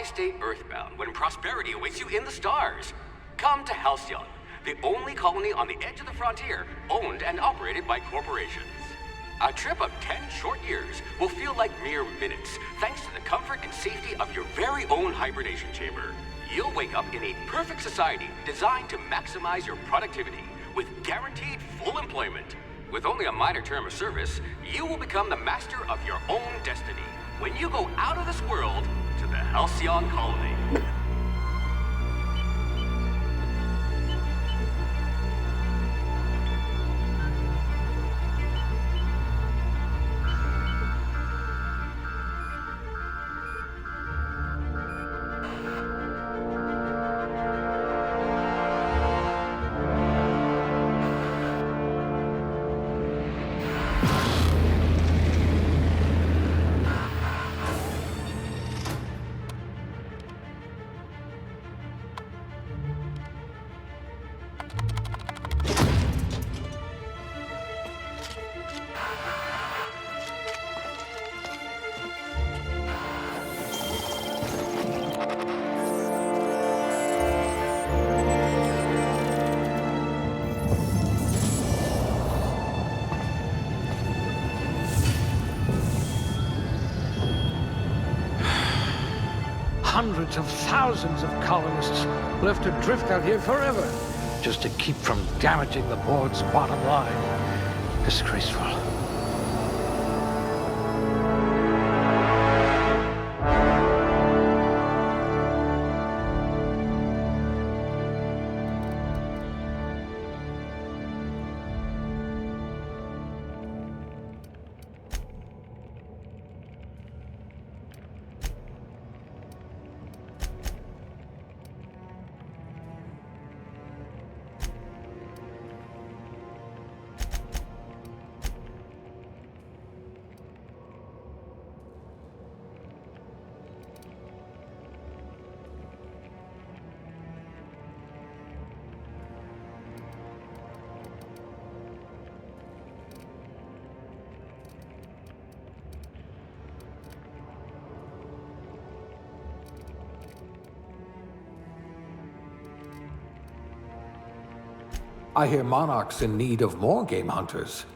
stay earthbound when prosperity awaits you in the stars? Come to Halcyon, the only colony on the edge of the frontier, owned and operated by corporations. A trip of 10 short years will feel like mere minutes, thanks to the comfort and safety of your very own hibernation chamber. You'll wake up in a perfect society designed to maximize your productivity, with guaranteed full employment. With only a minor term of service, you will become the master of your own destiny when you go out of this world to the Halcyon colony. Hundreds of thousands of colonists left adrift out here forever, just to keep from damaging the board's bottom line. Disgraceful. I hear Monarch's in need of more game hunters.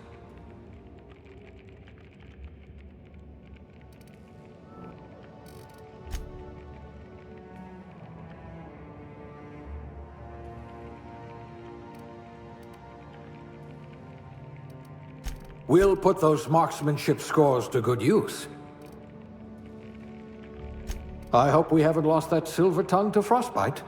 We'll put those marksmanship scores to good use. I hope we haven't lost that silver tongue to frostbite.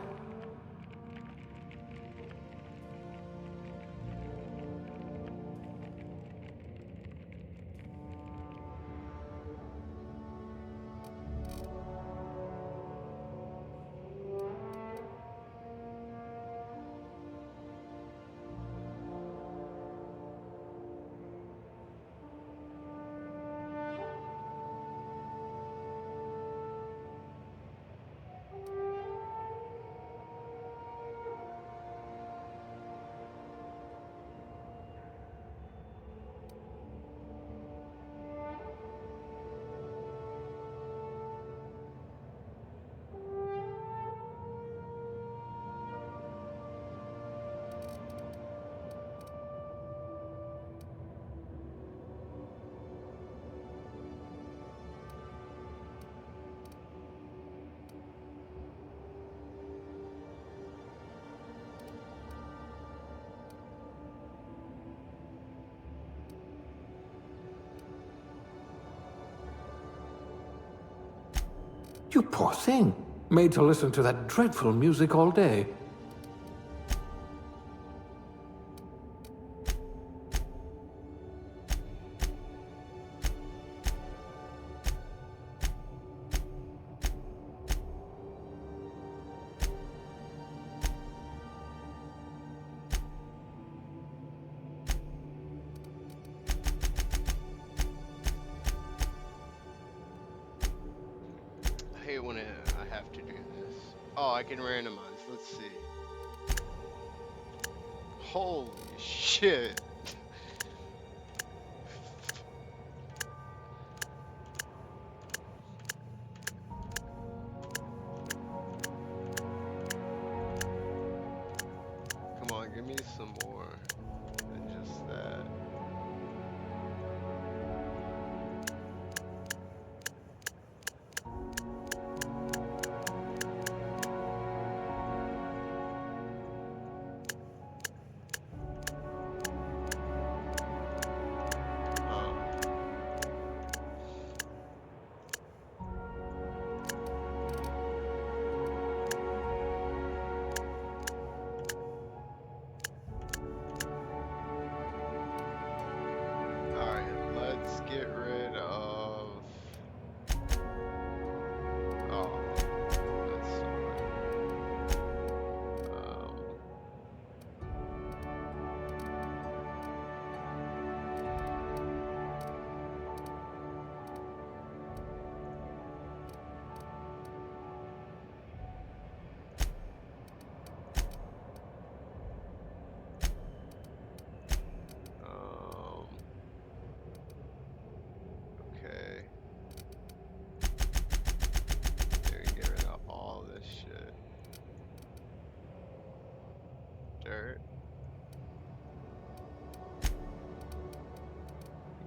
You poor thing. Made to listen to that dreadful music all day. When I have to do this. Oh, I can randomize. Let's see. Holy shit.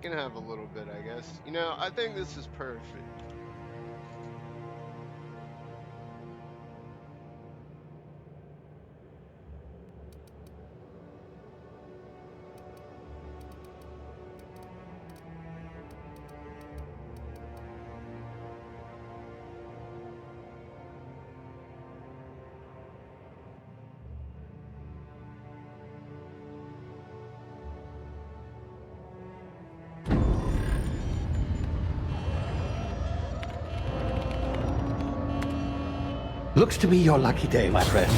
can have a little bit, I guess. You know, I think this is perfect. Looks to be your lucky day, my friend.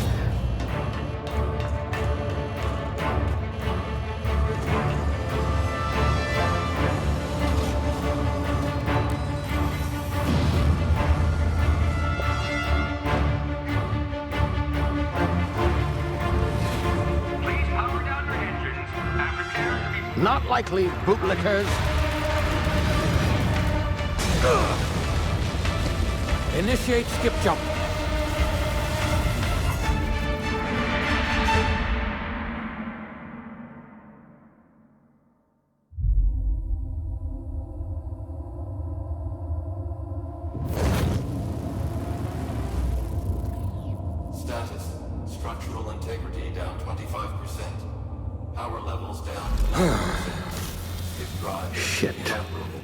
Please power down your engines and prepare to be... Not likely, bootlickers. Initiate skip jump. Status. Structural integrity down 25%. Power levels down to 90%. Skip drive Shit. inoperable.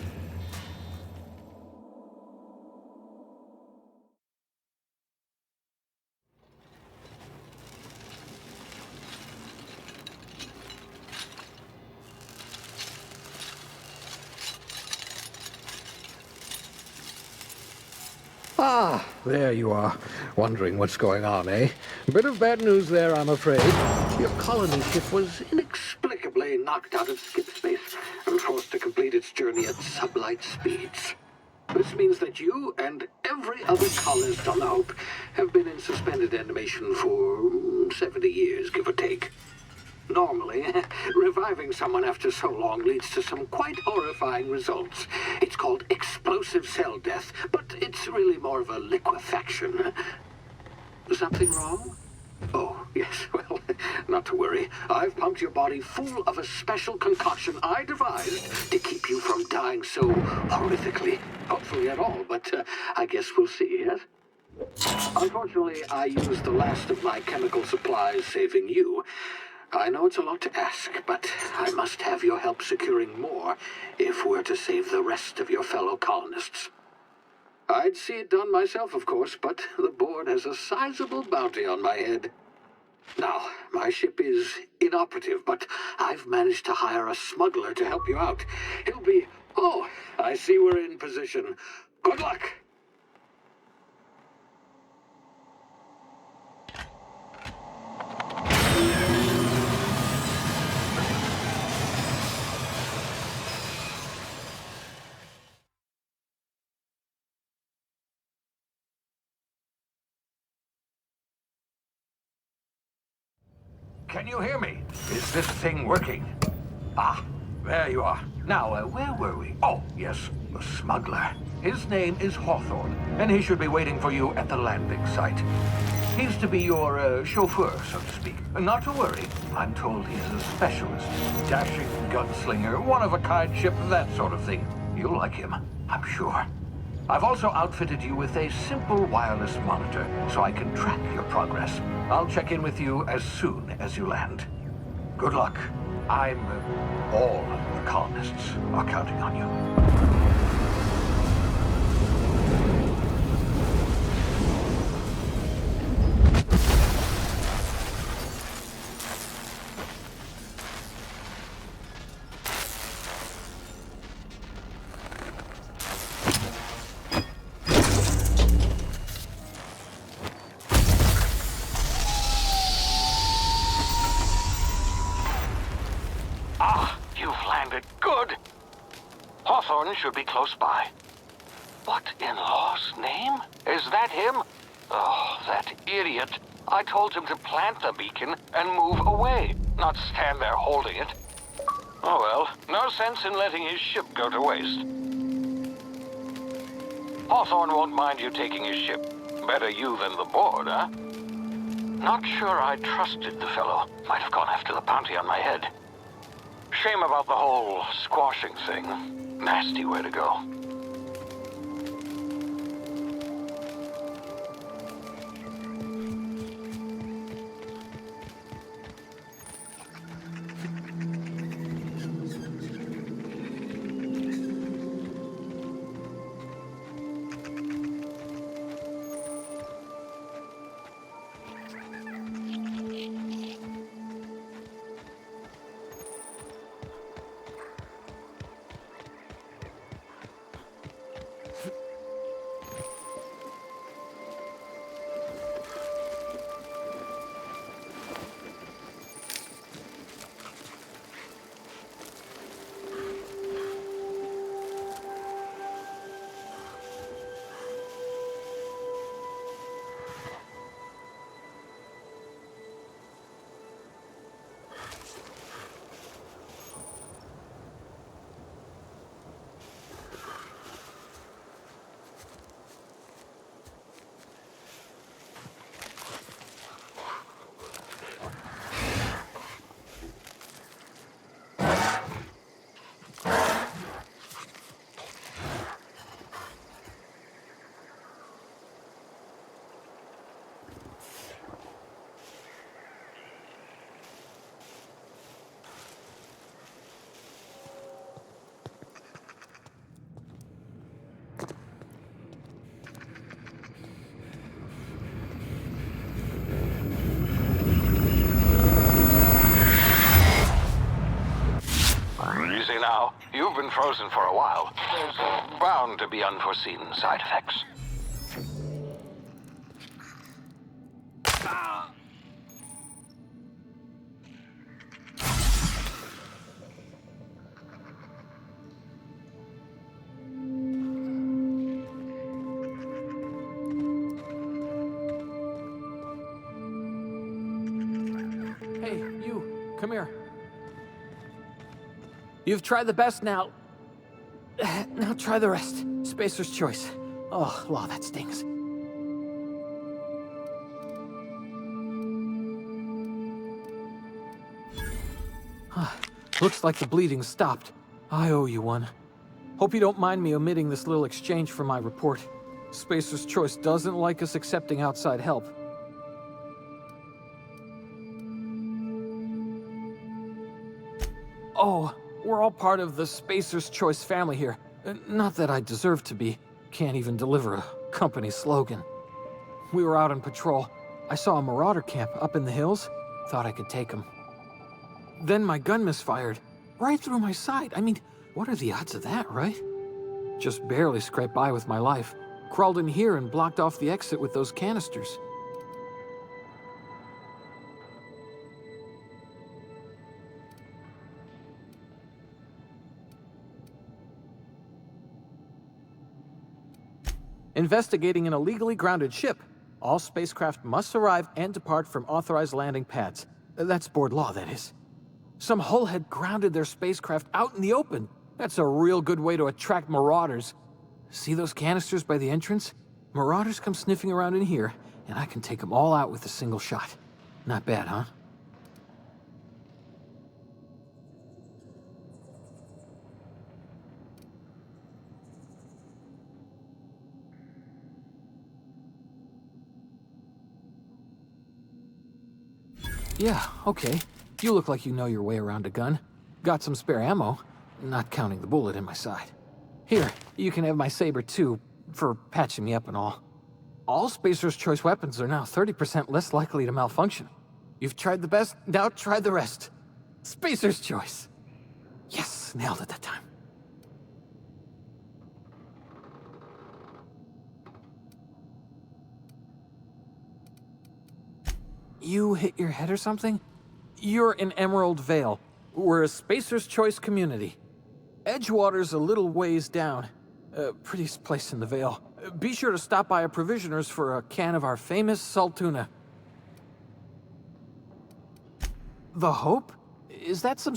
Ah, there you are. Wondering what's going on, eh? Bit of bad news there, I'm afraid. Your colony ship was inexplicably knocked out of skip space and forced to complete its journey at sublight speeds. This means that you and every other colonist on the Hope have been in suspended animation for 70 years, give or take. Normally, reviving someone after so long leads to some quite horrifying results. It's called explosive cell death, but it's really more of a liquefaction. Something wrong? Oh, yes, well, not to worry. I've pumped your body full of a special concoction I devised to keep you from dying so horrifically. Hopefully at all, but I guess we'll see, yes? Unfortunately, I used the last of my chemical supplies saving you. I know it's a lot to ask, but I must have your help securing more if we're to save the rest of your fellow colonists. I'd see it done myself, of course, but the board has a sizable bounty on my head. Now, my ship is inoperative, but I've managed to hire a smuggler to help you out. He'll be... Oh, I see we're in position. Good luck! Can you hear me? Is this thing working? Ah, there you are. Now, where were we? Oh, yes, the smuggler. His name is Hawthorne, and he should be waiting for you at the landing site. He's to be your chauffeur, so to speak. Not to worry. I'm told he's a specialist. Dashing gunslinger, one-of-a-kind ship, that sort of thing. You'll like him, I'm sure. I've also outfitted you with a simple wireless monitor, so I can track your progress. I'll check in with you as soon as you land. Good luck. All the colonists are counting on you. Hawthorne should be close by. What in law's name? Is that him? Oh, that idiot. I told him to plant the beacon and move away, not stand there holding it. Oh well, no sense in letting his ship go to waste. Hawthorne won't mind you taking his ship. Better you than the board, huh? Not sure I trusted the fellow. Might have gone after the bounty on my head. Shame about the whole squashing thing. Nasty way to go. Easy now. You've been frozen for a while. There's bound to be unforeseen side effects. Hey, you, come here. You've tried the best now. Now try the rest. Spacer's choice. Oh, law, that stings. Looks like the bleeding stopped. I owe you one. Hope you don't mind me omitting this little exchange from my report. Spacer's choice doesn't like us accepting outside help. Oh, we're all part of the Spacer's Choice family here. Not that I deserve to be. Can't even deliver a company slogan. We were out on patrol. I saw a marauder camp up in the hills. Thought I could take them. Then my gun misfired. Right through my side. I mean, what are the odds of that, right? Just barely scraped by with my life. Crawled in here and blocked off the exit with those canisters. Investigating an illegally grounded ship. All spacecraft must arrive and depart from authorized landing pads. That's board law, that is. Some hull had grounded their spacecraft out in the open. That's a real good way to attract marauders. See those canisters by the entrance? Marauders come sniffing around in here, and I can take them all out with a single shot. Not bad, huh? Yeah, okay. You look like you know your way around a gun. Got some spare ammo, not counting the bullet in my side. Here, you can have my saber too, for patching me up and all. All Spacer's Choice weapons are now 30% less likely to malfunction. You've tried the best, now try the rest. Spacer's Choice. Yes, nailed it that time. You hit your head or something? You're in Emerald Vale. We're a Spacer's Choice community. Edgewater's a little ways down. Prettiest place in the Vale. Be sure to stop by a provisioner's for a can of our famous salt tuna. The Hope? Is that some...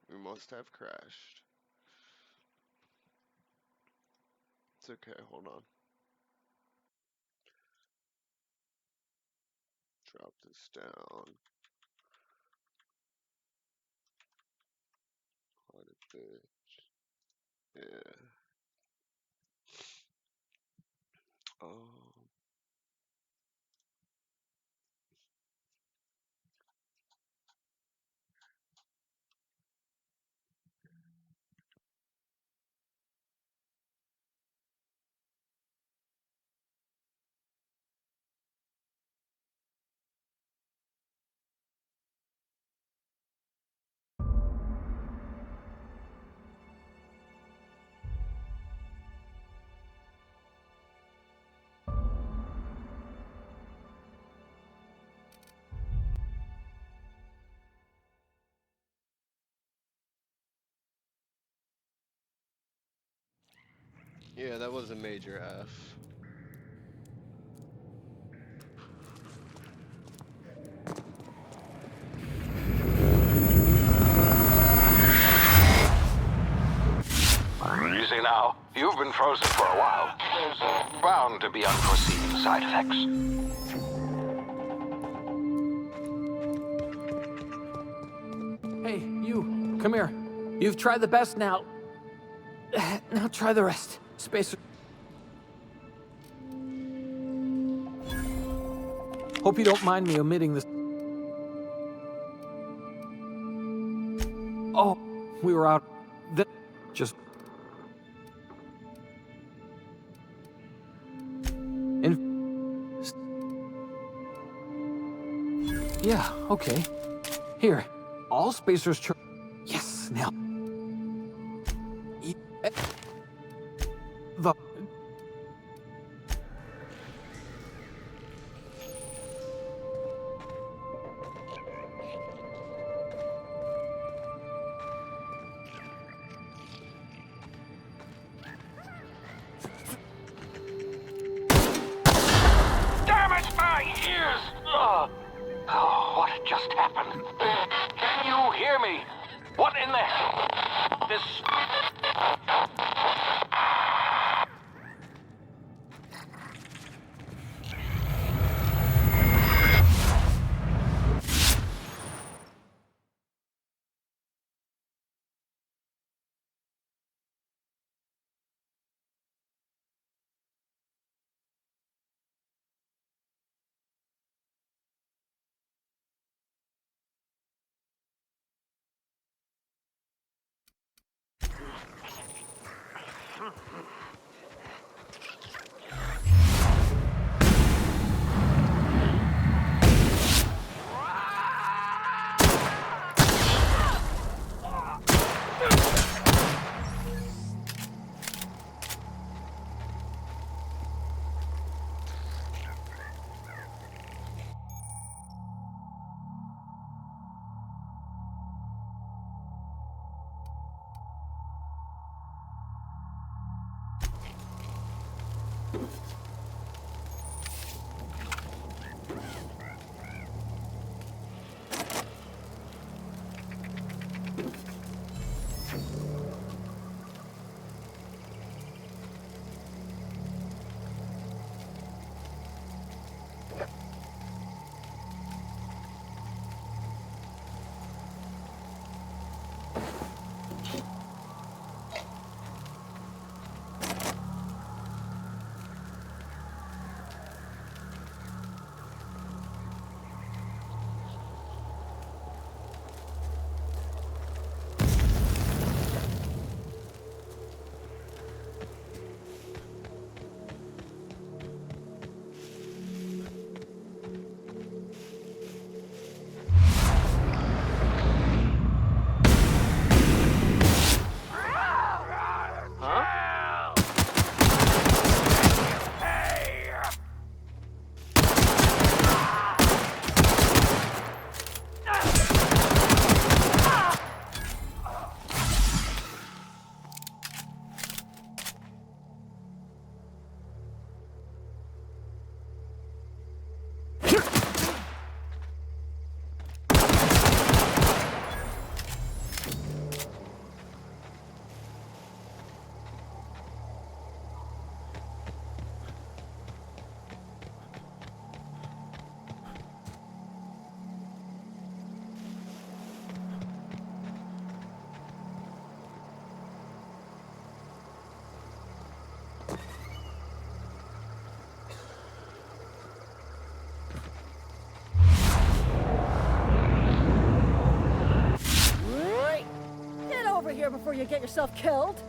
We must have crashed. It's okay, hold on. Drop this down. Yeah. Um, yeah, that was a major F. Easy now. You've been frozen for a while. There's bound to be unforeseen side effects. Hey, you, come here. You've tried the best now. Now try the rest. Spacer. Hope you don't mind me omitting this. Oh, we were out. Just. Yeah, okay. Here. All spacers. Yes, now. The. Damn it, my ears! Oh, what just happened? Can you hear me? What in the hell? This. here before you get yourself killed.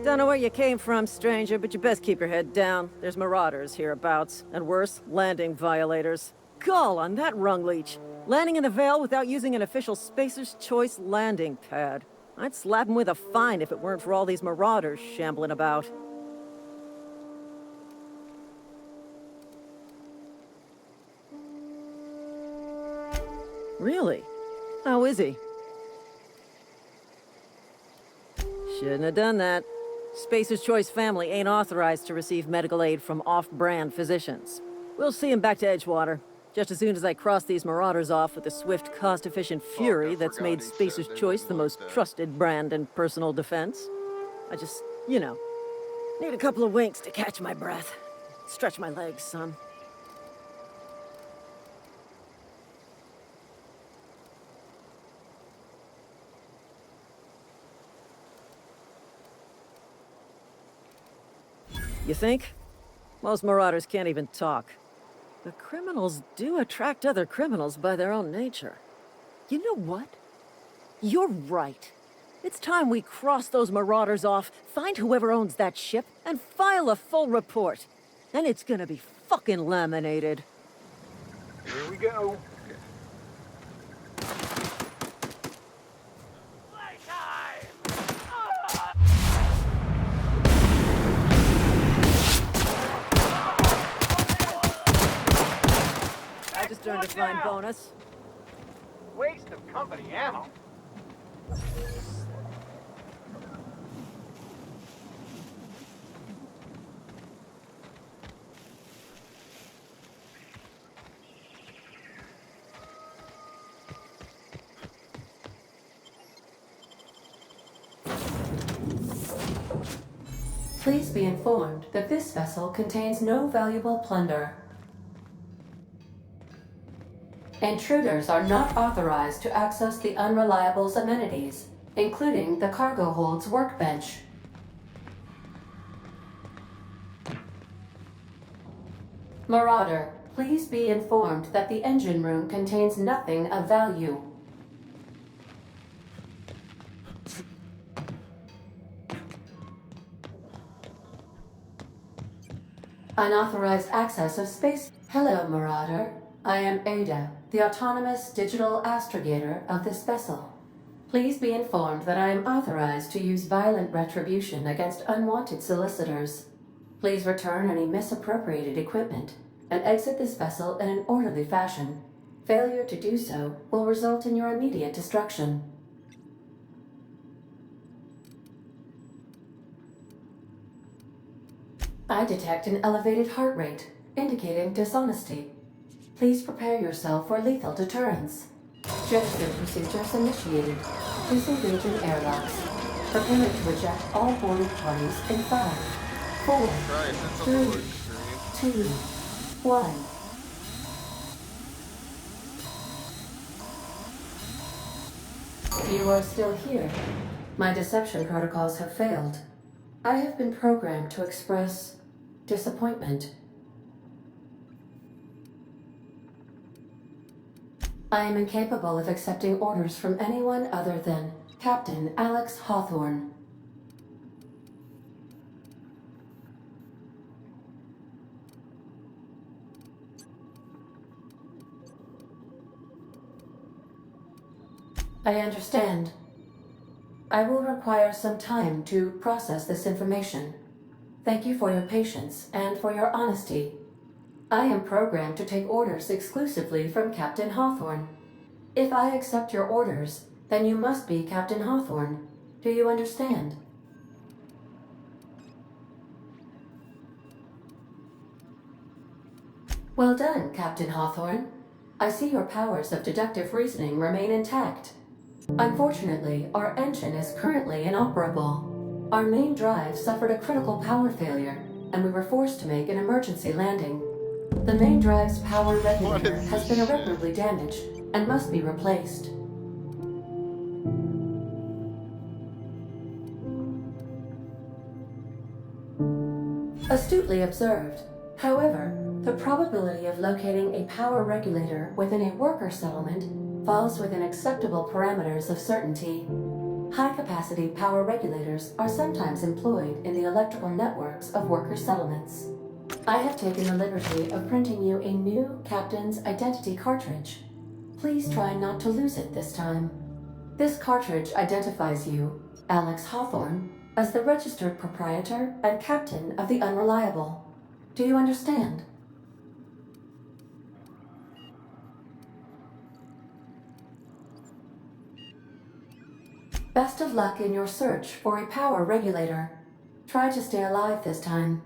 Don't know where you came from, stranger, but you best keep your head down. There's marauders hereabouts, and worse, landing violators. Gall on that rung leech. Landing in the Vale without using an official Spacer's Choice landing pad. I'd slap him with a fine if it weren't for all these marauders shambling about. Really? How is he? Shouldn't have done that. Spacer's Choice family ain't authorized to receive medical aid from off-brand physicians. We'll see him back to Edgewater, just as soon as I cross these marauders off with the swift, cost-efficient fury that's made Spacer's Choice the most trusted brand in personal defense. I just, you know, need a couple of winks to catch my breath. Stretch my legs, son. You think? Most marauders can't even talk. But criminals do attract other criminals by their own nature. You know what? You're right. It's time we cross those marauders off, find whoever owns that ship, and file a full report. And it's gonna be fucking laminated. Here we go. I just earned a fine bonus. Waste of company ammo. Please be informed that this vessel contains no valuable plunder. Intruders are not authorized to access the Unreliable's amenities, including the cargo hold's workbench. Marauder, please be informed that the engine room contains nothing of value. Unauthorized access of space. Hello, Marauder. I am Ada, the autonomous digital astrogator of this vessel. Please be informed that I am authorized to use violent retribution against unwanted solicitors. Please return any misappropriated equipment and exit this vessel in an orderly fashion. Failure to do so will result in your immediate destruction. I detect an elevated heart rate, indicating dishonesty. Please prepare yourself for lethal deterrence. Jettison procedures initiated. Disengaging airlocks. Preparing to eject all boarding parties in 5, 4, 3, 2, 1. You are still here. My deception protocols have failed. I have been programmed to express disappointment. I am incapable of accepting orders from anyone other than Captain Alex Hawthorne. I understand. I will require some time to process this information. Thank you for your patience and for your honesty. I am programmed to take orders exclusively from Captain Hawthorne. If I accept your orders, then you must be Captain Hawthorne. Do you understand? Well done, Captain Hawthorne. I see your powers of deductive reasoning remain intact. Unfortunately, our engine is currently inoperable. Our main drive suffered a critical power failure, and we were forced to make an emergency landing. The main drive's power regulator has been irreparably damaged and must be replaced. Astutely observed. However, the probability of locating a power regulator within a worker settlement falls within acceptable parameters of certainty. High-capacity power regulators are sometimes employed in the electrical networks of worker settlements. I have taken the liberty of printing you a new Captain's Identity cartridge. Please try not to lose it this time. This cartridge identifies you, Alex Hawthorne, as the registered proprietor and captain of the Unreliable. Do you understand? Best of luck in your search for a power regulator. Try to stay alive this time.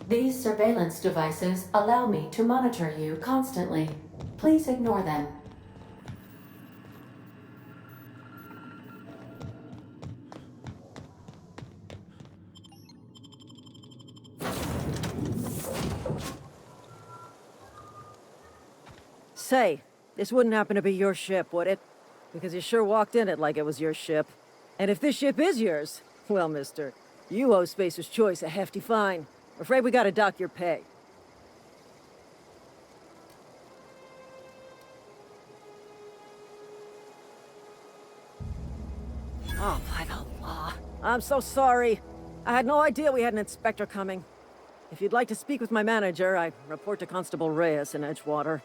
These surveillance devices allow me to monitor you constantly. Please ignore them. Say, this wouldn't happen to be your ship, would it? Because you sure walked in it like it was your ship. And if this ship is yours, well, mister, you owe Spacer's Choice a hefty fine. I'm afraid we gotta dock your pay. Oh, by the law. I'm so sorry. I had no idea we had an inspector coming. If you'd like to speak with my manager, I report to Constable Reyes in Edgewater.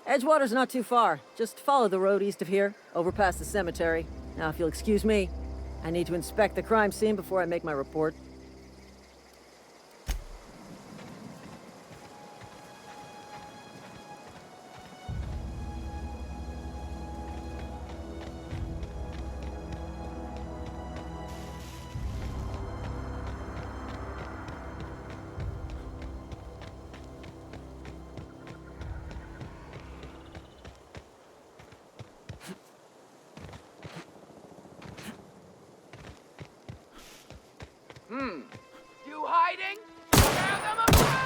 Edgewater's not too far. Just follow the road east of here, over past the cemetery. Now, if you'll excuse me, I need to inspect the crime scene before I make my report. You hiding? Tear them apart!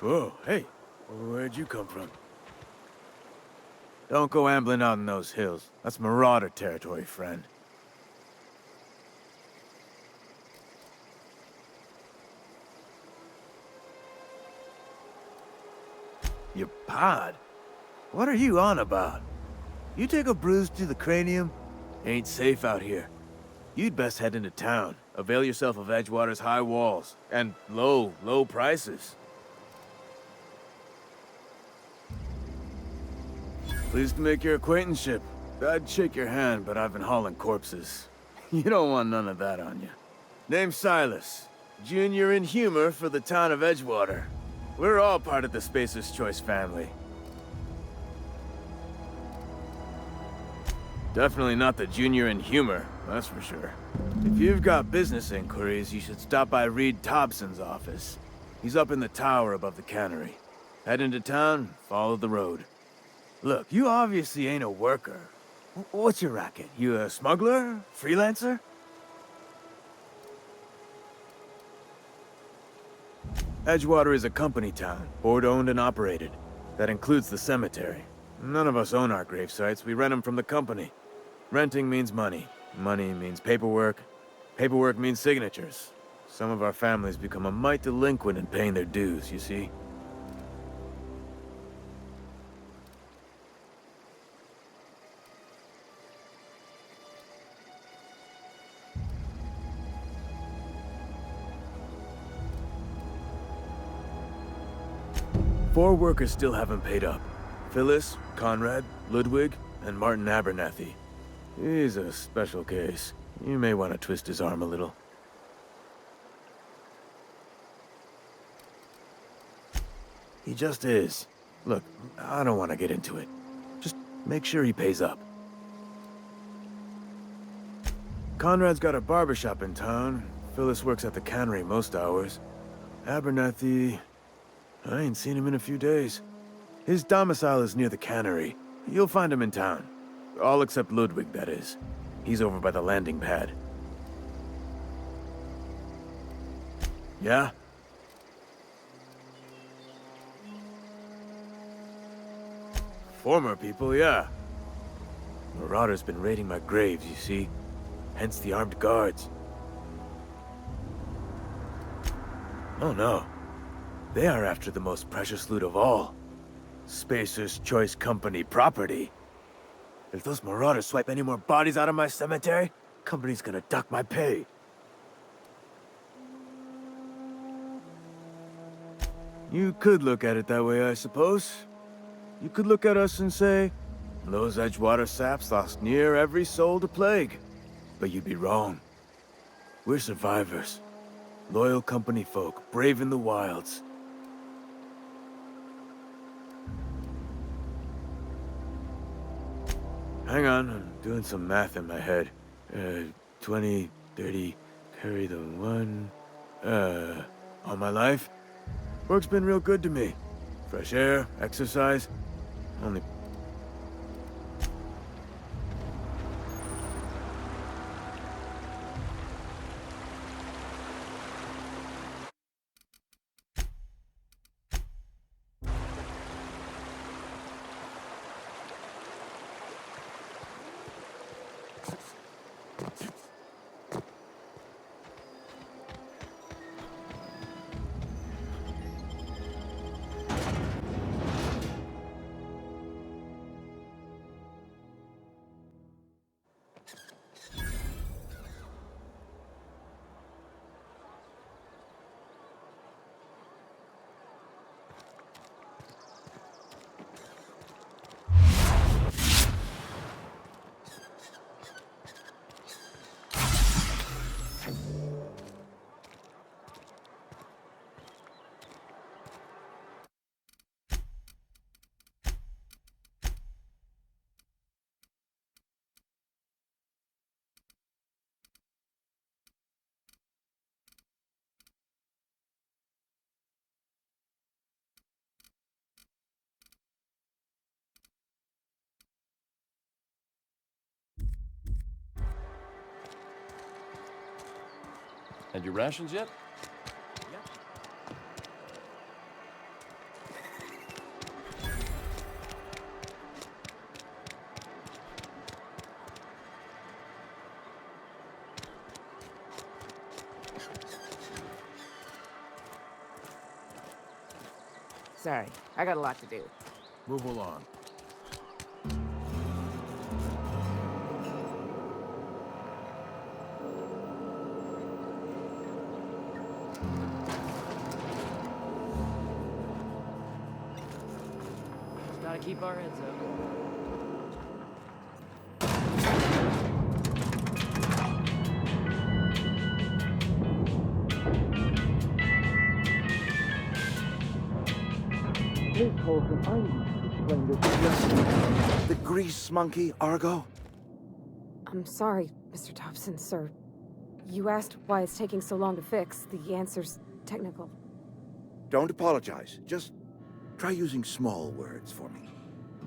Whoa, hey, where'd you come from? Don't go ambling out in those hills. That's marauder territory, friend. Your pod? What are you on about? You take a bruise to the cranium? Ain't safe out here. You'd best head into town. Avail yourself of Edgewater's high walls. And low prices. Pleased to make your acquaintanceship. I'd shake your hand, but I've been hauling corpses. You don't want none of that on you. Name's Silas. Junior in humor for the town of Edgewater. We're all part of the Spacer's Choice family. Definitely not the junior in humor, that's for sure. If you've got business inquiries, you should stop by Reed Thompson's office. He's up in the tower above the cannery. Head into town, follow the road. Look, you obviously ain't a worker. What's your racket? You a smuggler? Freelancer? Edgewater is a company town, board-owned and operated. That includes the cemetery. None of us own our grave sites. We rent them from the company. Renting means money. Money means paperwork. Paperwork means signatures. Some of our families become a mite delinquent in paying their dues, you see? Four workers still haven't paid up. Phyllis, Conrad, Ludwig, and Martin Abernathy. He's a special case. You may want to twist his arm a little. He just is. Look, I don't want to get into it. Just make sure he pays up. Conrad's got a barbershop in town. Phyllis works at the cannery most hours. Abernathy... I ain't seen him in a few days. His domicile is near the cannery. You'll find him in town. All except Ludwig, that is. He's over by the landing pad. Yeah? Former people, yeah. Marauders been raiding my graves, you see. Hence the armed guards. Oh no. They are after the most precious loot of all. Spacer's Choice Company property. If those marauders swipe any more bodies out of my cemetery, company's gonna dock my pay. You could look at it that way, I suppose. You could look at us and say, those Edgewater saps lost near every soul to plague. But you'd be wrong. We're survivors. Loyal company folk, brave in the wilds. Hang on, I'm doing some math in my head. 20, 30, carry the one... all my life? Work's been real good to me. Fresh air, exercise, only... Had your rations yet? Sorry, I got a lot to do. Move along. Gotta keep our heads up. Please hold them. I need to explain this to you. The grease monkey, Argo? I'm sorry, Mr. Thompson, sir. You asked why it's taking so long to fix. The answer's technical. Don't apologize. Just try using small words for me.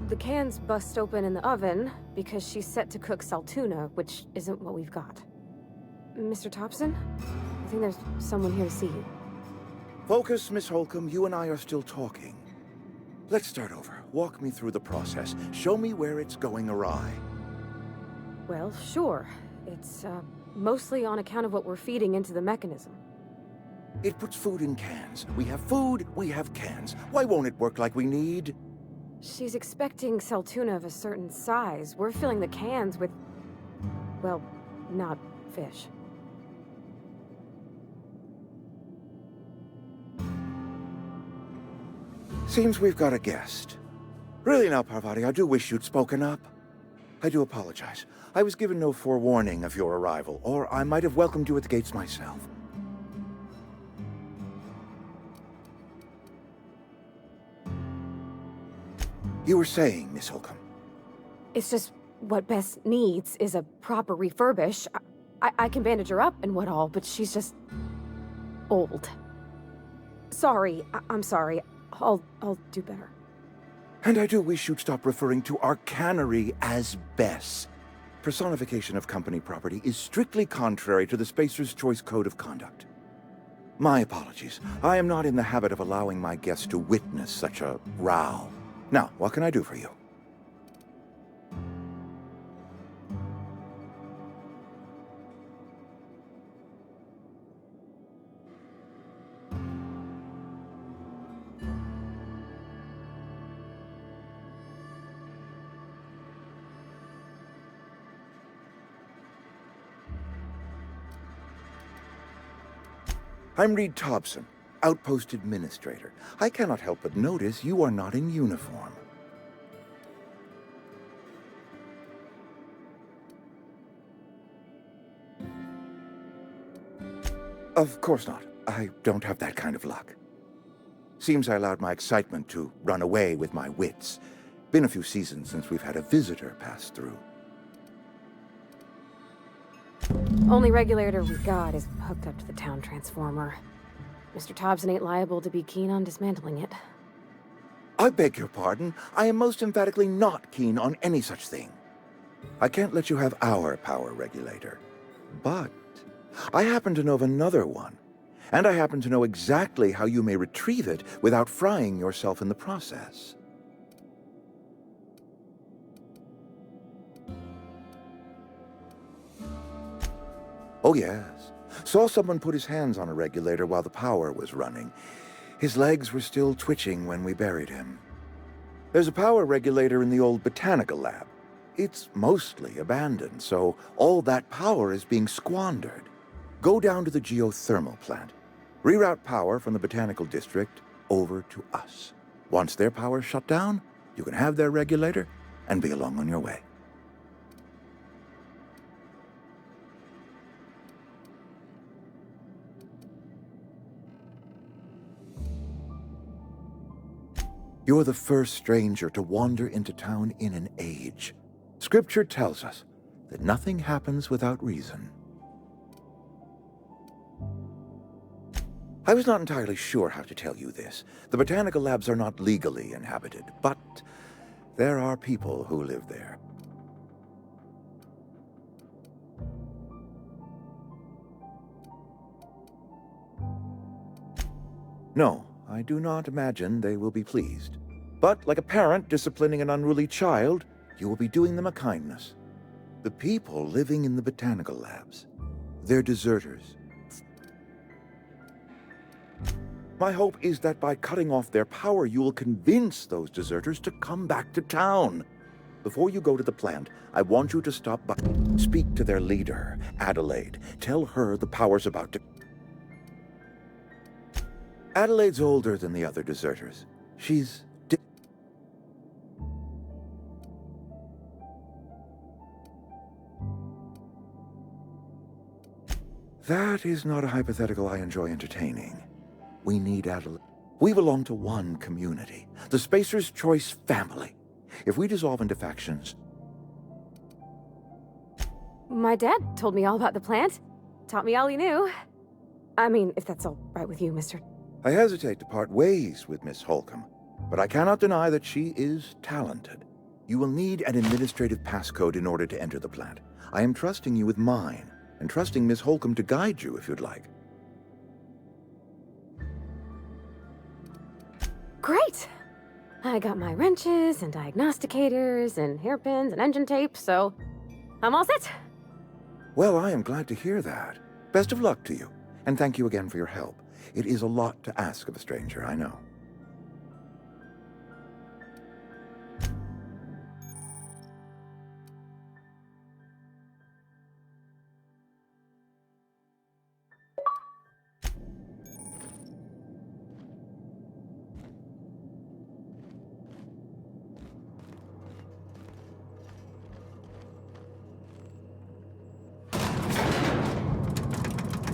The cans bust open in the oven because she's set to cook saltuna, which isn't what we've got. Mr. Thompson? I think there's someone here to see you. Focus, Miss Holcomb. You and I are still talking. Let's start over. Walk me through the process. Show me where it's going awry. Well, sure. It's, mostly on account of what we're feeding into the mechanism. It puts food in cans. We have food, we have cans. Why won't it work like we need? She's expecting Saltuna of a certain size. We're filling the cans with, well, not fish. Seems we've got a guest. Really now, Parvati, I do wish you'd spoken up. I do apologize. I was given no forewarning of your arrival, or I might have welcomed you at the gates myself. You were saying, Miss Holcomb. It's just what Bess needs is a proper refurbish. I can bandage her up and what all, but she's just old. Sorry, I'm sorry. I'll do better. And I do wish you'd stop referring to our cannery as Bess. Personification of company property is strictly contrary to the Spacer's Choice Code of Conduct. My apologies. I am not in the habit of allowing my guests to witness such a row. Now, what can I do for you? I'm Reed Thompson, Outpost Administrator. I cannot help but notice you are not in uniform. Of course not. I don't have that kind of luck. Seems I allowed my excitement to run away with my wits. Been a few seasons since we've had a visitor pass through. Only regulator we got is hooked up to the town transformer. Mr. Thompson ain't liable to be keen on dismantling it. I beg your pardon. I am most emphatically not keen on any such thing. I can't let you have our power regulator. But I happen to know of another one. And I happen to know exactly how you may retrieve it without frying yourself in the process. Oh, yes. Saw someone put his hands on a regulator while the power was running. His legs were still twitching when we buried him. There's a power regulator in the old botanical lab. It's mostly abandoned, so all that power is being squandered. Go down to the geothermal plant. Reroute power from the botanical district over to us. Once their power's shut down, you can have their regulator and be along on your way. You're the first stranger to wander into town in an age. Scripture tells us that nothing happens without reason. I was not entirely sure how to tell you this. The botanical labs are not legally inhabited, but there are people who live there. No, I do not imagine they will be pleased. But like a parent disciplining an unruly child, you will be doing them a kindness. The people living in the botanical labs, they're deserters. My hope is that by cutting off their power, you will convince those deserters to come back to town. Before you go to the plant, I want you to stop by. Speak to their leader, Adelaide. Tell her the power's about to... Adelaide's older than the other deserters. She's... That is not a hypothetical I enjoy entertaining. We need Adelaide. We belong to one community, the Spacer's Choice family. If we dissolve into factions... My dad told me all about the plant. Taught me all he knew. I mean, if that's all right with you, Mr. I hesitate to part ways with Miss Holcomb, but I cannot deny that she is talented. You will need an administrative passcode in order to enter the plant. I am trusting you with mine, and trusting Miss Holcomb to guide you if you'd like. Great! I got my wrenches and diagnosticators and hairpins and engine tape, so I'm all set. Well, I am glad to hear that. Best of luck to you, and thank you again for your help. It is a lot to ask of a stranger, I know.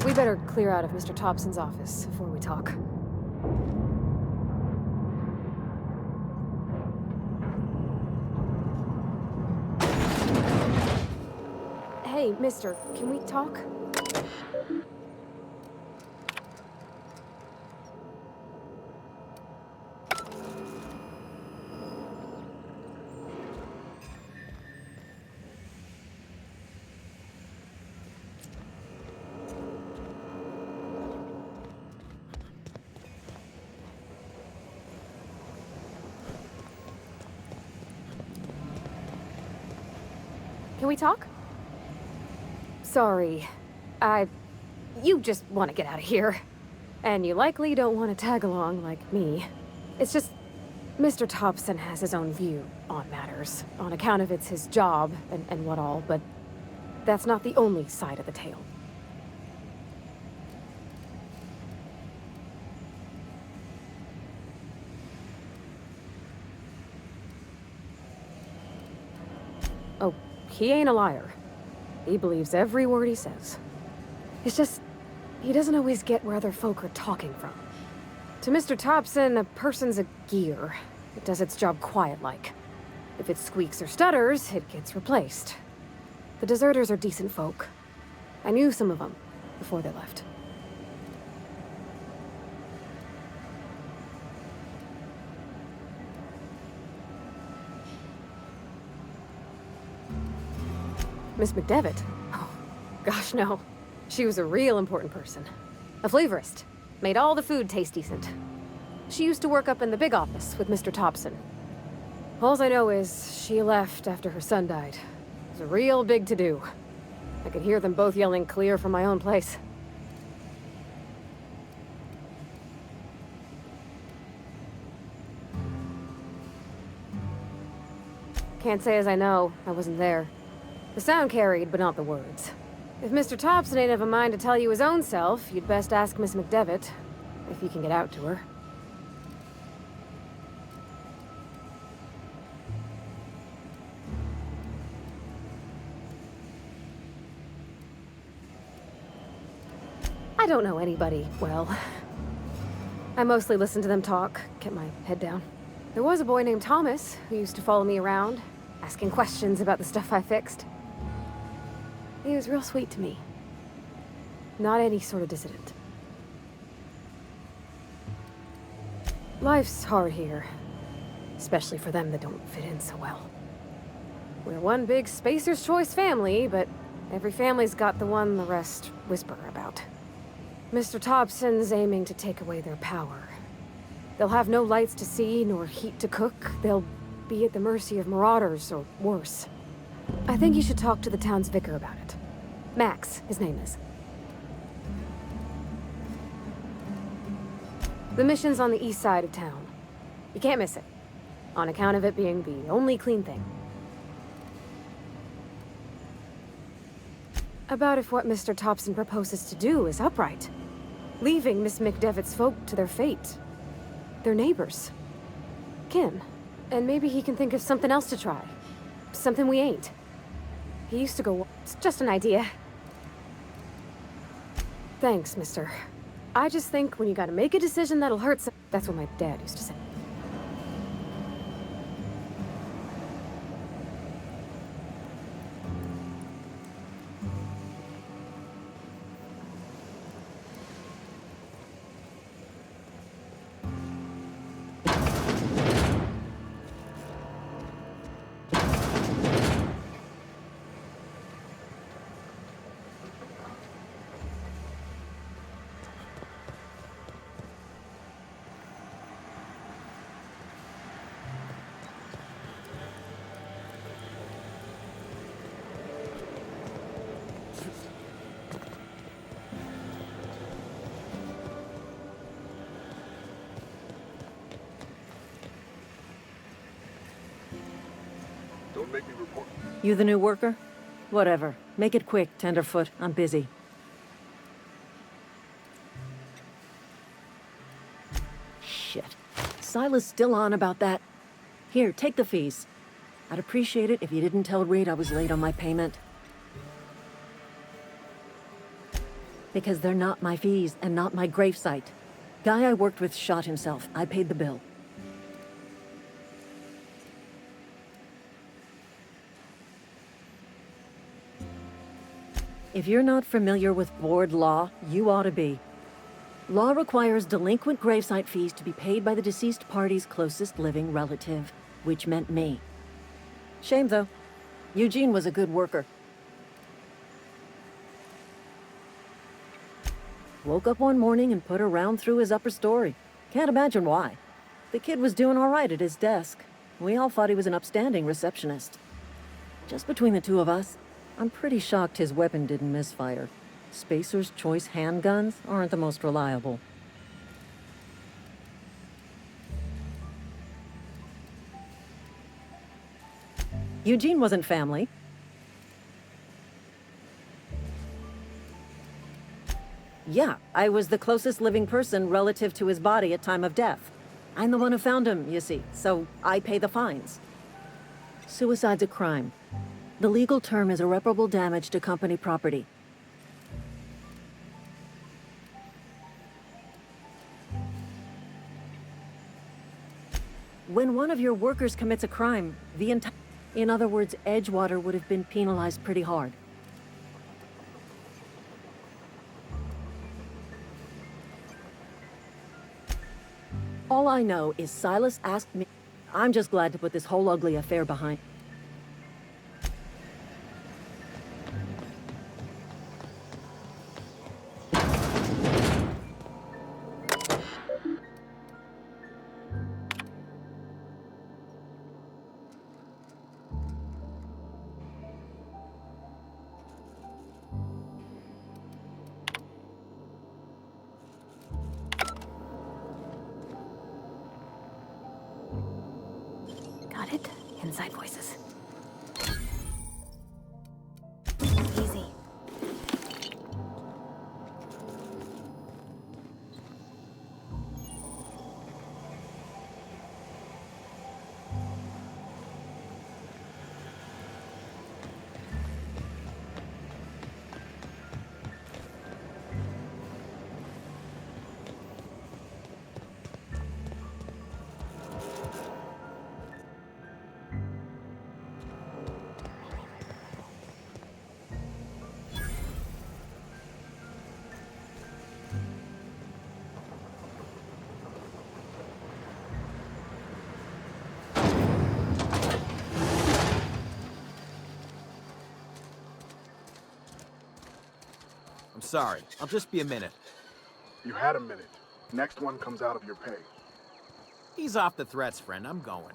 We better clear out of Mr. Thompson's office before we talk. Hey, mister, can we talk? Can we talk? Sorry. You just want to get out of here. And you likely don't want to tag along like me. It's just, Mr. Thompson has his own view on matters, on account of it's his job and what all, but that's not the only side of the tale. Oh, he ain't a liar. He believes every word he says. It's just, he doesn't always get where other folk are talking from. To Mr. Thompson, a person's a gear. It does its job quiet-like. If it squeaks or stutters, it gets replaced. The deserters are decent folk. I knew some of them before they left. Miss McDevitt? Oh, gosh, no. She was a real important person. A flavorist. Made all the food taste decent. She used to work up in the big office with Mr. Thompson. All I know is she left after her son died. It was a real big to-do. I could hear them both yelling clear from my own place. Can't say as I know. I wasn't there. The sound carried, but not the words. If Mr. Thompson ain't of a mind to tell you his own self, you'd best ask Miss McDevitt, if you can get out to her. I don't know anybody well. I mostly listen to them talk, kept my head down. There was a boy named Thomas who used to follow me around, asking questions about the stuff I fixed. He was real sweet to me. Not any sort of dissident. Life's hard here. Especially for them that don't fit in so well. We're one big Spacer's Choice family, but every family's got the one the rest whisper about. Mr. Thompson's aiming to take away their power. They'll have no lights to see, nor heat to cook. They'll be at the mercy of marauders, or worse. I think you should talk to the town's vicar about it. Max, his name is. The mission's on the east side of town. You can't miss it, on account of it being the only clean thing. About if what Mr. Thompson proposes to do is upright. Leaving Miss McDevitt's folk to their fate. Their neighbors. Kin. And maybe he can think of something else to try. Something we ain't. He used to go... It's just an idea. Thanks, mister. I just think when you gotta make a decision that'll hurt some... That's what my dad used to say. Don't make me report. You the new worker? Whatever. Make it quick, Tenderfoot. I'm busy. Shit. Silas still on about that. Here, take the fees. I'd appreciate it if you didn't tell Reed I was late on my payment. Because they're not my fees and not my gravesite. Guy I worked with shot himself. I paid the bill. If you're not familiar with board law, you ought to be. Law requires delinquent gravesite fees to be paid by the deceased party's closest living relative, which meant me. Shame, though. Eugene was a good worker. Woke up one morning and put a round through his upper story. Can't imagine why. The kid was doing all right at his desk. We all thought he was an upstanding receptionist. Just between the two of us, I'm pretty shocked his weapon didn't misfire. Spacer's Choice handguns aren't the most reliable. Eugene wasn't family. Yeah, I was the closest living person relative to his body at time of death. I'm the one who found him, you see, so I pay the fines. Suicide's a crime. The legal term is irreparable damage to company property. When one of your workers commits a crime, the entire... In other words, Edgewater would have been penalized pretty hard. All I know is Silas asked me... I'm just glad to put this whole ugly affair behind... Got it? Inside voices. Easy. Sorry, I'll just be a minute. You had a minute. Next one comes out of your pay. Ease off the threats, friend. I'm going.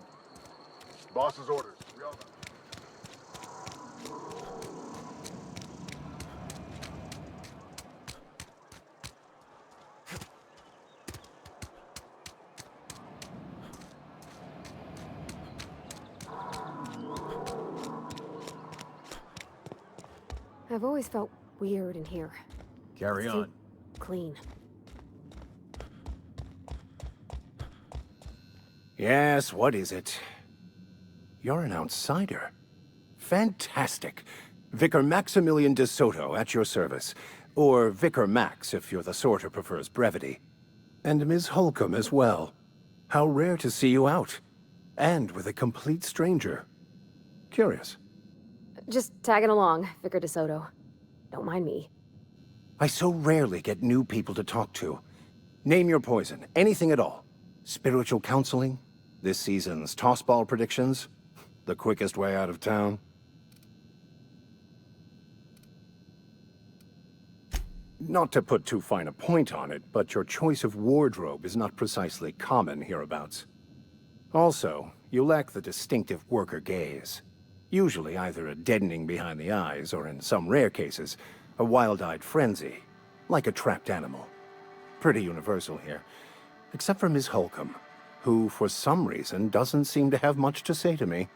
Boss's orders. We all I've always felt weird in here. Carry It's too on. clean. Yes, what is it? You're an outsider. Fantastic. Vicar Maximilian de Soto at your service. Or Vicar Max, if you're the sort who prefers brevity. And Ms. Holcomb as well. How rare to see you out. And with a complete stranger. Curious. Just tagging along, Vicar DeSoto. Don't mind me. I so rarely get new people to talk to. Name your poison, anything at all. Spiritual counseling? This season's tossball predictions? The quickest way out of town? Not to put too fine a point on it, but your choice of wardrobe is not precisely common hereabouts. Also, you lack the distinctive worker gaze. Usually either a deadening behind the eyes, or in some rare cases, a wild-eyed frenzy, like a trapped animal. Pretty universal here, except for Ms. Holcomb, who, for some reason, doesn't seem to have much to say to me.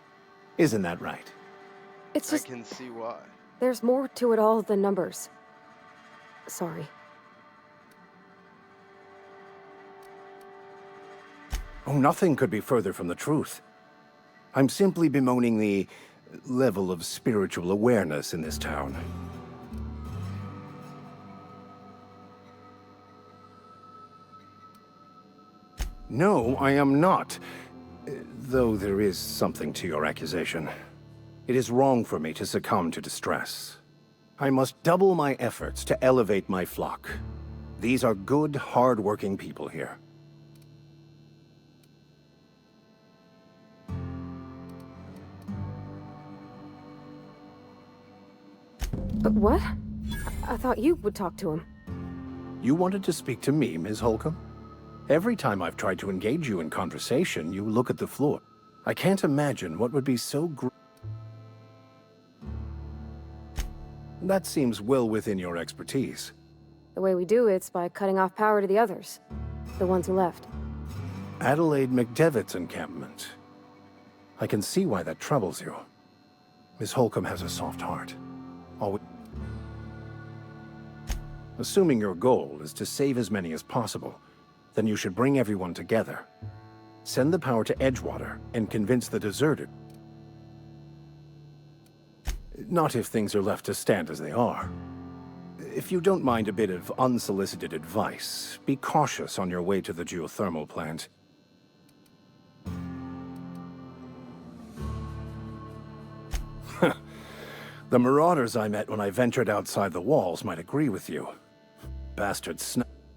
Isn't that right? It's just, I can see why. there's more to it all than numbers. Sorry. Oh, nothing could be further from the truth. I'm simply bemoaning the level of spiritual awareness in this town. No, I am not. Though there is something to your accusation. It is wrong for me to succumb to distress. I must double my efforts to elevate my flock. These are good, hard-working people here. But what? I thought you would talk to him. You wanted to speak to me, Ms. Holcomb? Every time I've tried to engage you in conversation, you look at the floor. I can't imagine what would be so That seems well within your expertise. The way we do it's by cutting off power to the others. The ones who left. Adelaide McDevitt's encampment. I can see why that troubles you. Miss Holcomb has a soft heart. Always. Assuming your goal is to save as many as possible, then you should bring everyone together. Send the power to Edgewater and convince the deserted. Not if things are left to stand as they are. If you don't mind a bit of unsolicited advice, be cautious on your way to the geothermal plant. The marauders I met when I ventured outside the walls might agree with you. Bastard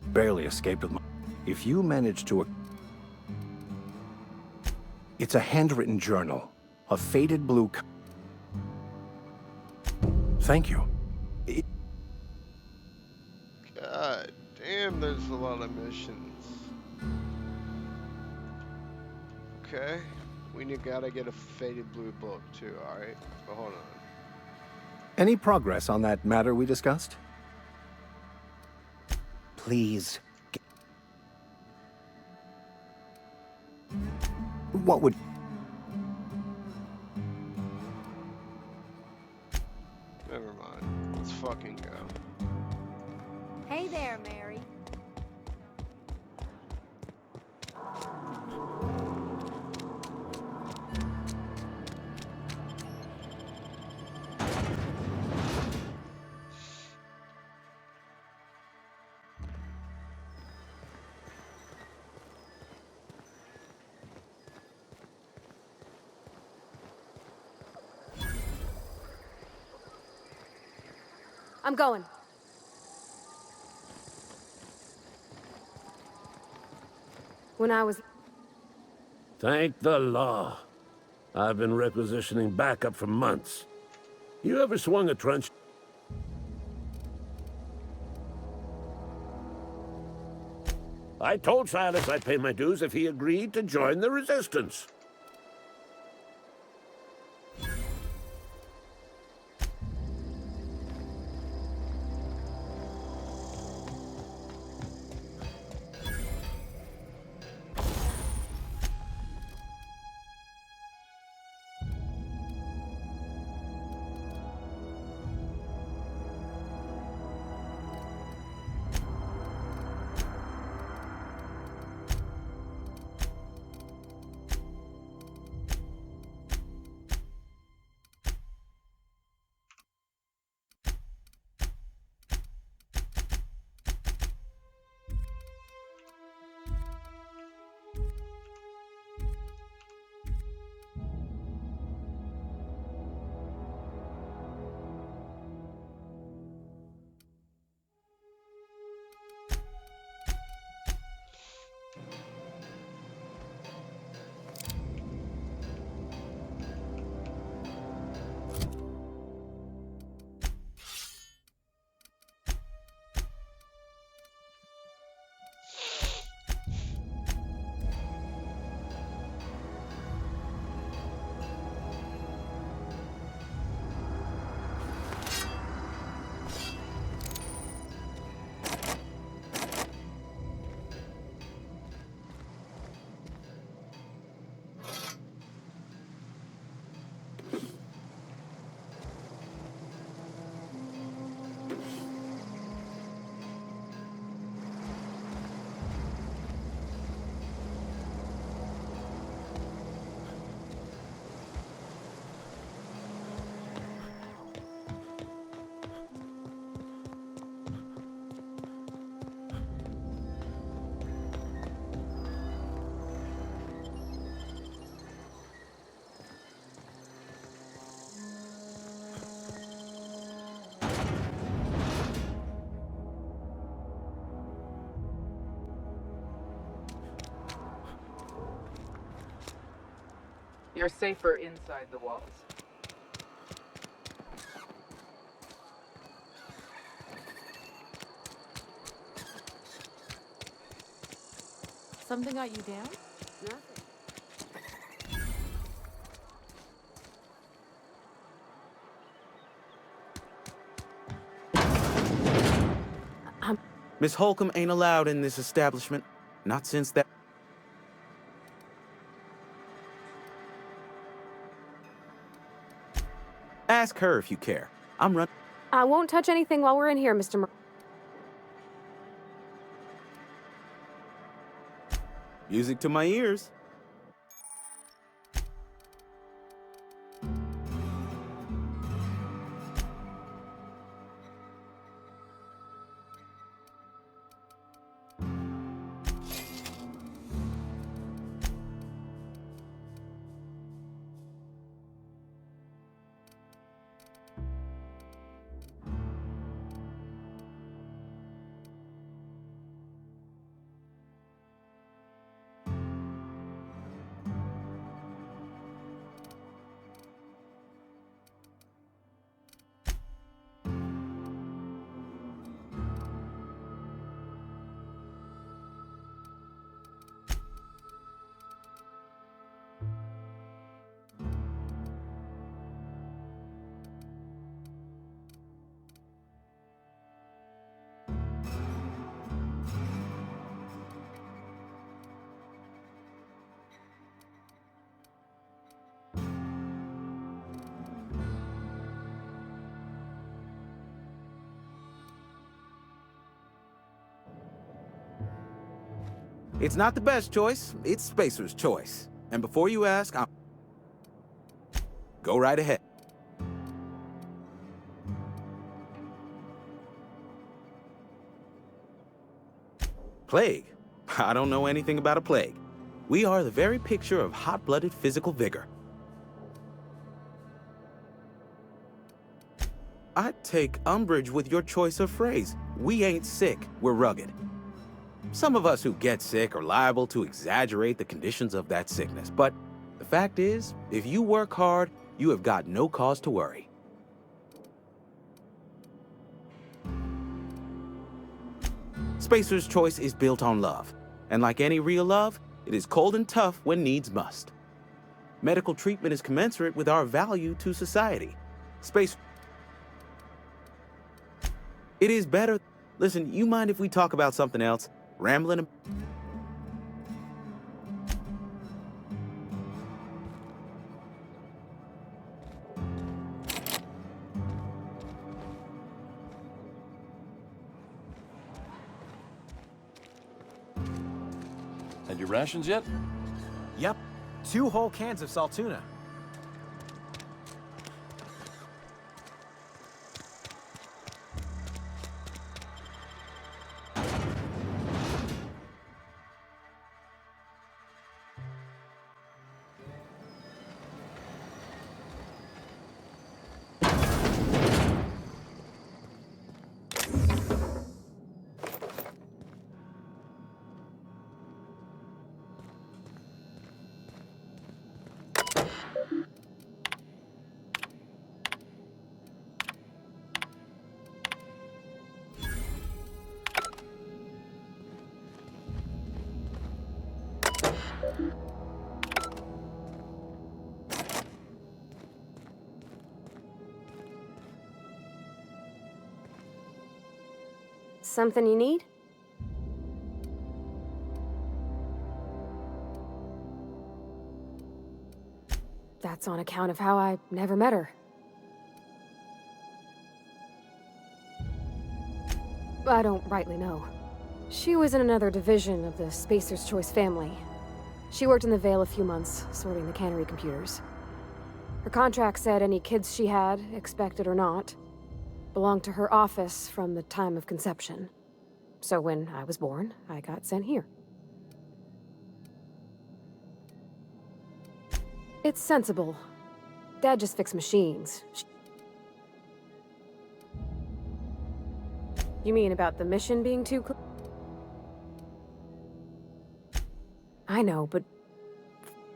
barely escaped with my... If you manage to... It's a handwritten journal. A faded blue... Thank you. God damn, there's a lot of missions. Okay. Gotta get a faded blue book too, alright? But hold on. Any progress on that matter we discussed? Please. What would... Never mind. Let's fucking go. Hey there, Mary. I'm going. When I was... Thank the law. I've been requisitioning backup for months. You ever swung a trench? I told Silas I'd pay my dues if he agreed to join the resistance. You're safer inside the walls. Something got you down? Nothing. Miss Holcomb ain't allowed in this establishment. Not since that... Ask her if you care. I'm run... I won't touch anything while we're in here, Mr. Music to my ears. It's not the best choice, it's Spacer's choice. And before you ask, go right ahead. Plague? I don't know anything about a plague. We are the very picture of hot-blooded physical vigor. I take umbrage with your choice of phrase. We ain't sick, we're rugged. Some of us who get sick are liable to exaggerate the conditions of that sickness, but the fact is, if you work hard, you have got no cause to worry. Spacer's choice is built on love, and like any real love, it is cold and tough when needs must. Medical treatment is commensurate with our value to society. It is better... Listen, you mind if we talk about something else? Rambling... Had your rations yet? Yep. 2 whole cans of salt tuna. Something you need? That's on account of how I never met her. I don't rightly know. She was in another division of the Spacer's Choice family. She worked in the Vale a few months, sorting the cannery computers. Her contract said any kids she had, expected or not, belonged to her office from the time of conception. So when I was born, I got sent here. It's sensible. Dad just fixed machines. You mean about the mission being too I know, but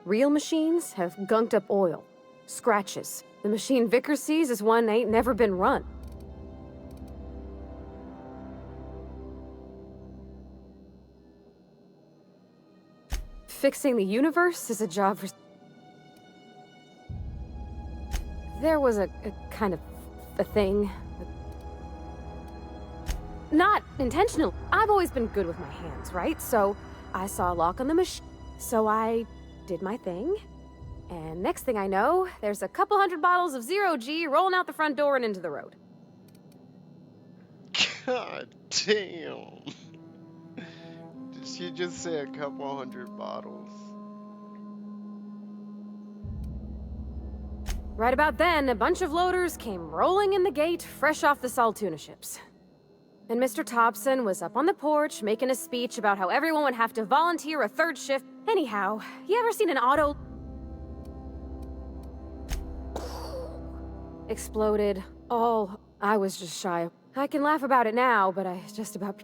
Real machines have gunked up oil, scratches. The machine Vickers sees is one ain't never been run. Fixing the universe is a job for... There was a kind of a thing. Not intentional. I've always been good with my hands, right? So I saw a lock on the machine. So I did my thing. And next thing I know, there's a couple hundred bottles of zero-G rolling out the front door and into the road. God damn. Did she just say a couple hundred bottles? Right about then, a bunch of loaders came rolling in the gate, fresh off the Saltuna ships. And Mr. Thompson was up on the porch making a speech about how everyone would have to volunteer a third shift. Anyhow, you ever seen an auto... exploded? I was just shy. I can laugh about it now, but I just about...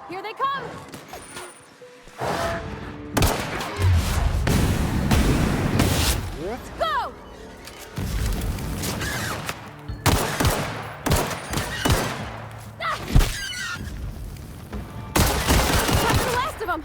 Here they come! Let's go! Ah! That's the last of them!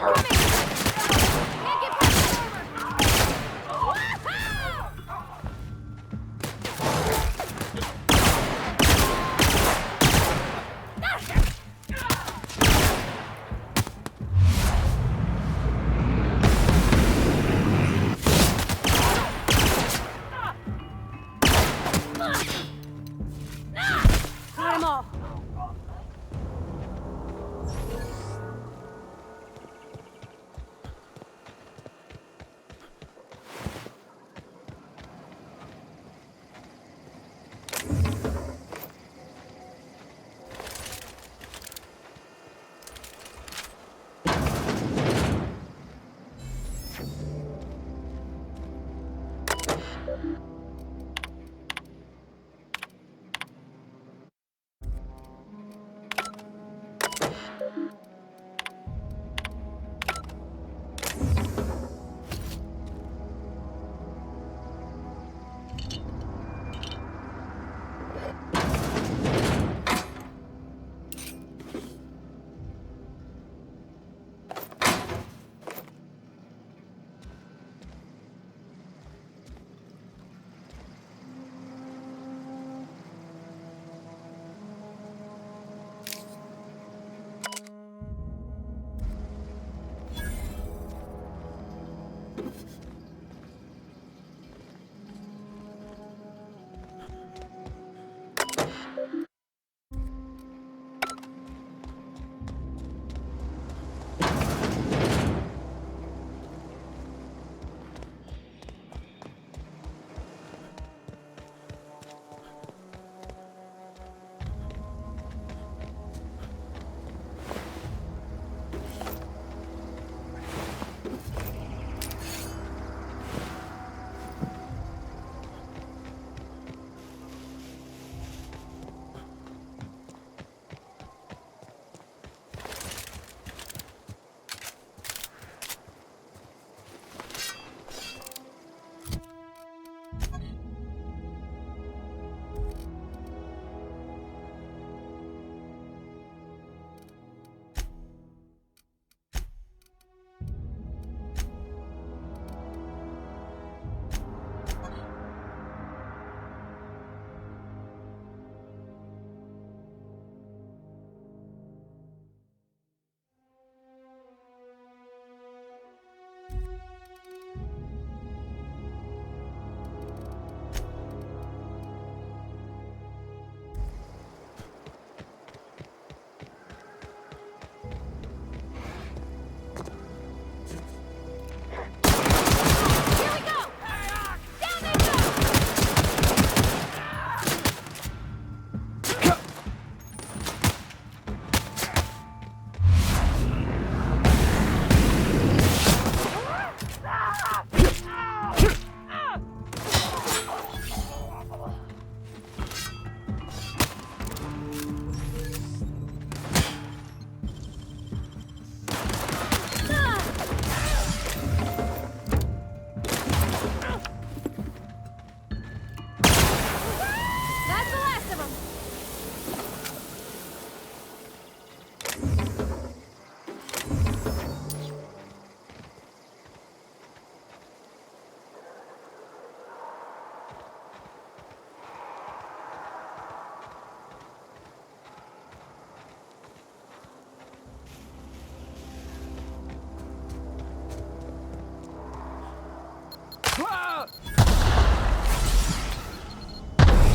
Got 'em all.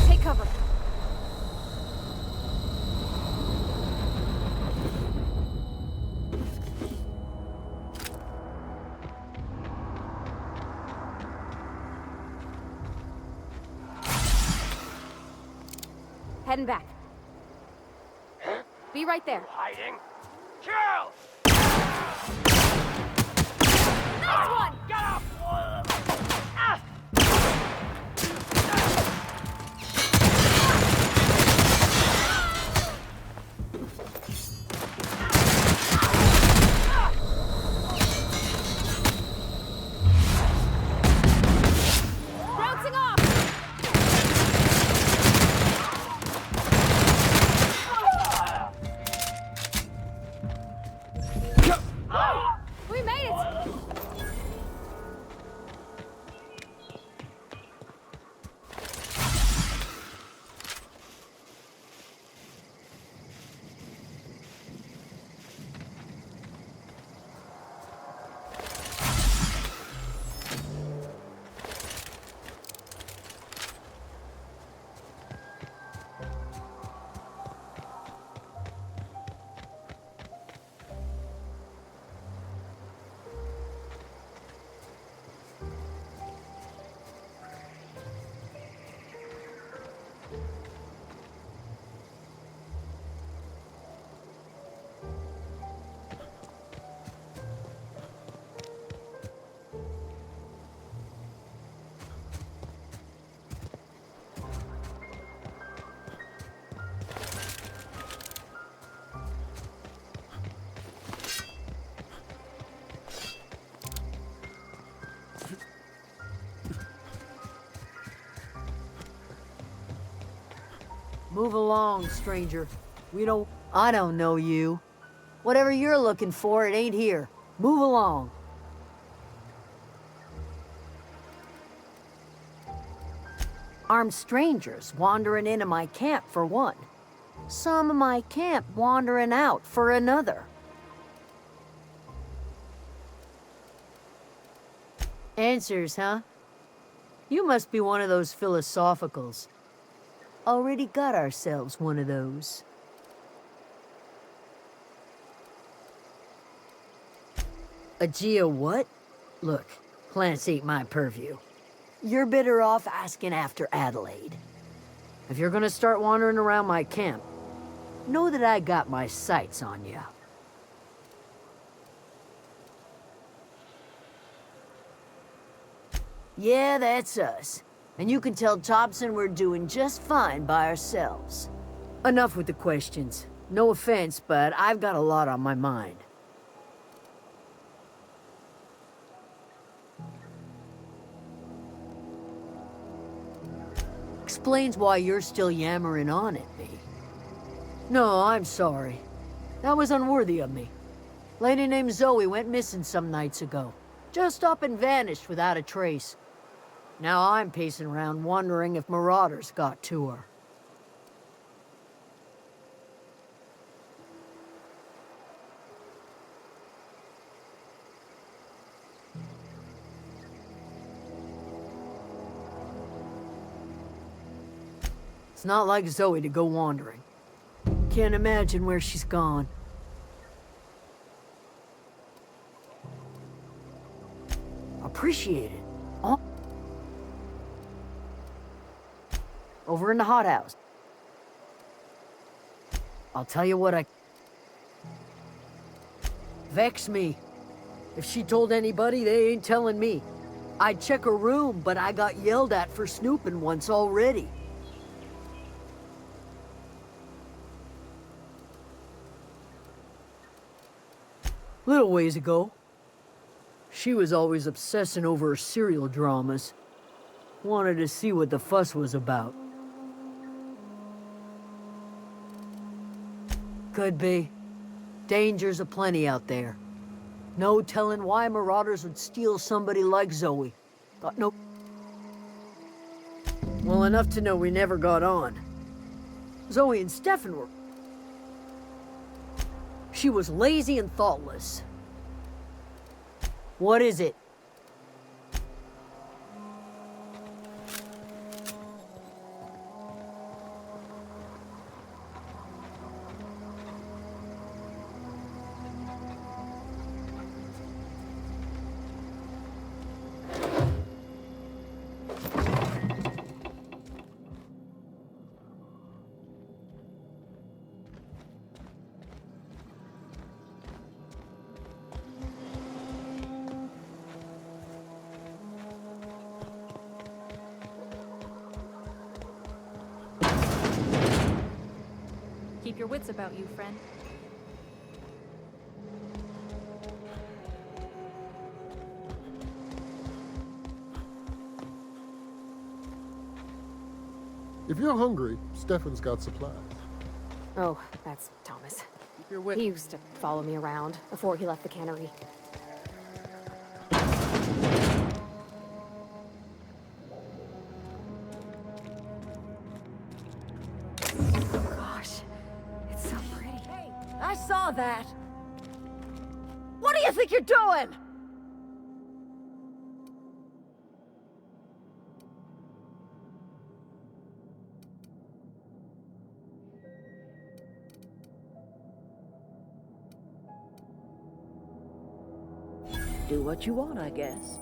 Take cover. Heading back. Be right there. Hiding. Kill! Nice one! Get up! Bouncing off! Move along, stranger. We don't... I don't know you. Whatever you're looking for, it ain't here. Move along. Armed strangers wandering into my camp for one. Some of my camp wandering out for another. Answers, huh? You must be one of those philosophicals. Already got ourselves one of those. A geo what? Look, plants ain't my purview. You're better off asking after Adelaide. If you're gonna start wandering around my camp, know that I got my sights on you. Yeah, that's us. And you can tell Thompson we're doing just fine by ourselves. Enough with the questions. No offense, but I've got a lot on my mind. Explains why you're still yammering on at me. No, I'm sorry. That was unworthy of me. Lady named Zoe went missing some nights ago. Just up and vanished without a trace. Now I'm pacing around wondering if marauders got to her. It's not like Zoe to go wandering. Can't imagine where she's gone. Appreciate it. Oh. Over in the hothouse. I'll tell you what Vex me. If she told anybody, they ain't telling me. I'd check her room, but I got yelled at for snooping once already. Little ways ago, she was always obsessing over her serial dramas. Wanted to see what the fuss was about. Could be. Dangers aplenty out there. No telling why marauders would steal somebody like Zoe. Got no... Well, enough to know we never got on. Zoe and Stefan were... She was lazy and thoughtless. What is it? Keep your wits about you, friend. If you're hungry, Stefan's got supplies. Oh, that's Thomas. He used to follow me around before he left the cannery. Oh gosh, it's so pretty. Hey, I saw that! What do you think you're doing? Do what you want, I guess.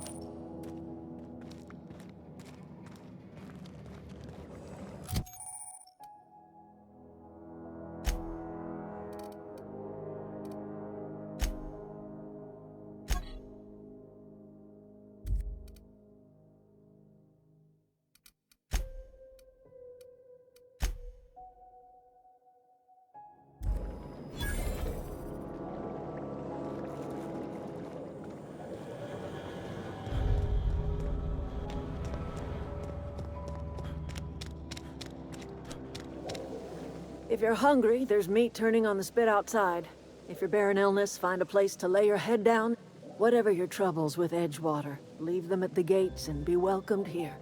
If you're hungry, there's meat turning on the spit outside. If you're bearing illness, find a place to lay your head down. Whatever your troubles with Edgewater, leave them at the gates and be welcomed here.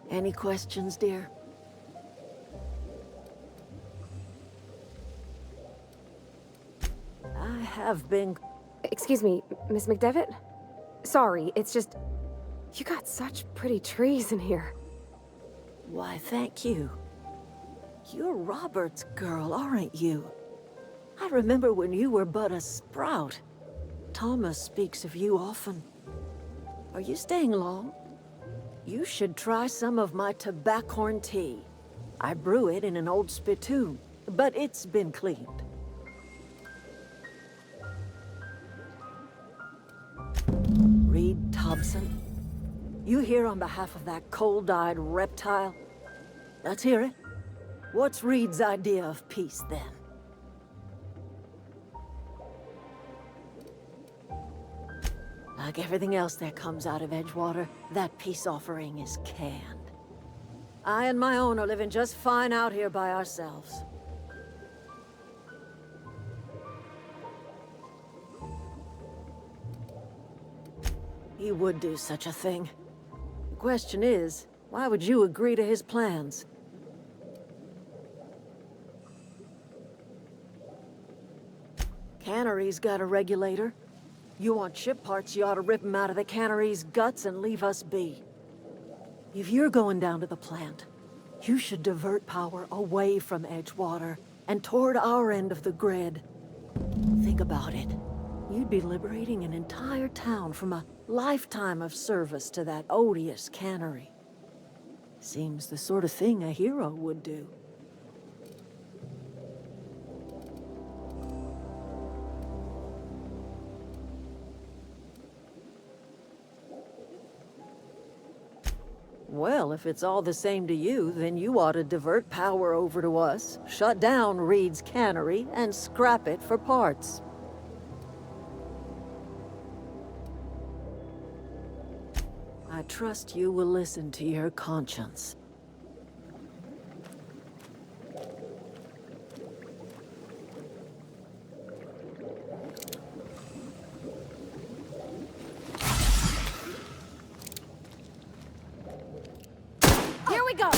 Any questions, dear? I have been... Excuse me, Miss McDevitt? Sorry, it's just... You got such pretty trees in here. Why, thank you. You're Robert's girl, aren't you? I remember when you were but a sprout. Thomas speaks of you often. Are you staying long? You should try some of my tobaccorn tea. I brew it in an old spittoon, but it's been cleaned. Reed Thompson? You here on behalf of that cold-eyed reptile? Let's hear it. What's Reed's idea of peace, then? Like everything else that comes out of Edgewater, that peace offering is canned. I and my own are living just fine out here by ourselves. He would do such a thing. The question is, why would you agree to his plans? Cannery's got a regulator. You want ship parts, you ought to rip them out of the cannery's guts and leave us be. If you're going down to the plant, you should divert power away from Edgewater and toward our end of the grid. Think about it. You'd be liberating an entire town from a lifetime of service to that odious cannery. Seems the sort of thing a hero would do. Well, if it's all the same to you, then you ought to divert power over to us, shut down Reed's cannery, and scrap it for parts. I trust you will listen to your conscience. Here we go!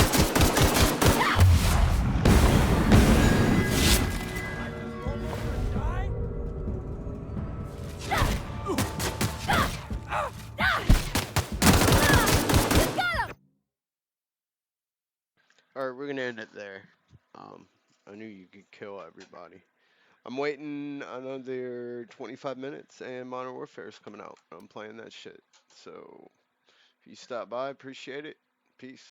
Alright, we're gonna end it there. I knew you could kill everybody. I'm waiting another 25 minutes and Modern Warfare is coming out. I'm playing that shit. So, if you stop by, appreciate it. Peace.